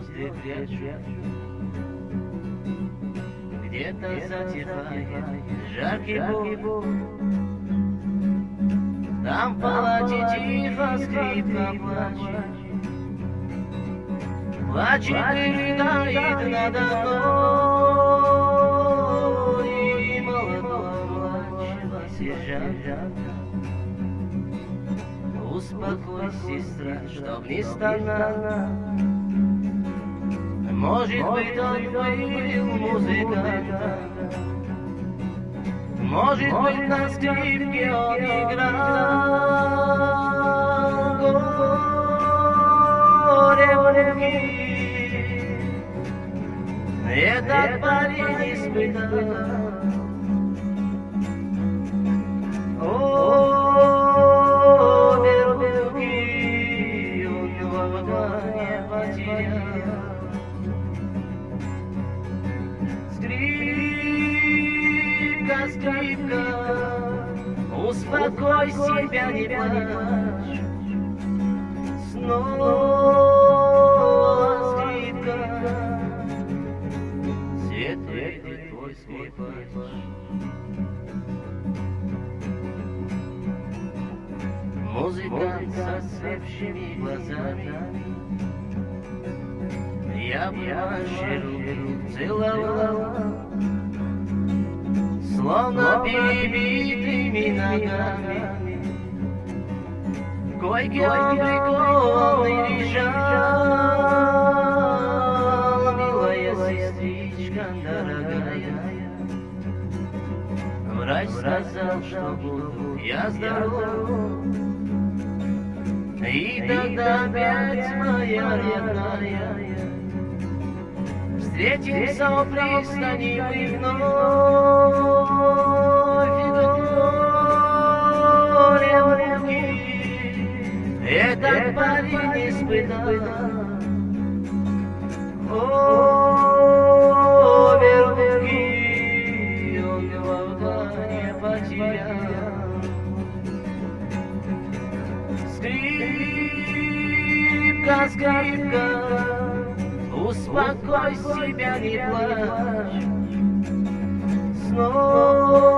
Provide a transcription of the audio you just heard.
звезды прячу. Где-то затихает жаркий бой, там в палате тихо скрипка плачет. Плачет и рыдает надо мной, и молодого младшего сержанта. Успокойся, сестра, чтоб не стонала. Может быть, он был музыкантом, может быть, на скрипке он играл. Горе в руки этот парень испытал. Обе руки он в огне потерял. Скрипка, скрипка, успокой себя, не плачь. Снова скрипка, светлый твой скрипач. Музыкант со слепшими глазами, я бы ваши руки целовал, словно перебитыми ногами. В койке он прикованный лежал, милая сестричка дорогая. Врач сказал, что буду я здоров, и тогда опять моя родная встретимся у пристани мы вновь. Горе в руки этот парень испытал. Обе руки он в огне потерял. Скрипка, скрипка, успокой себя, не плачь. Снова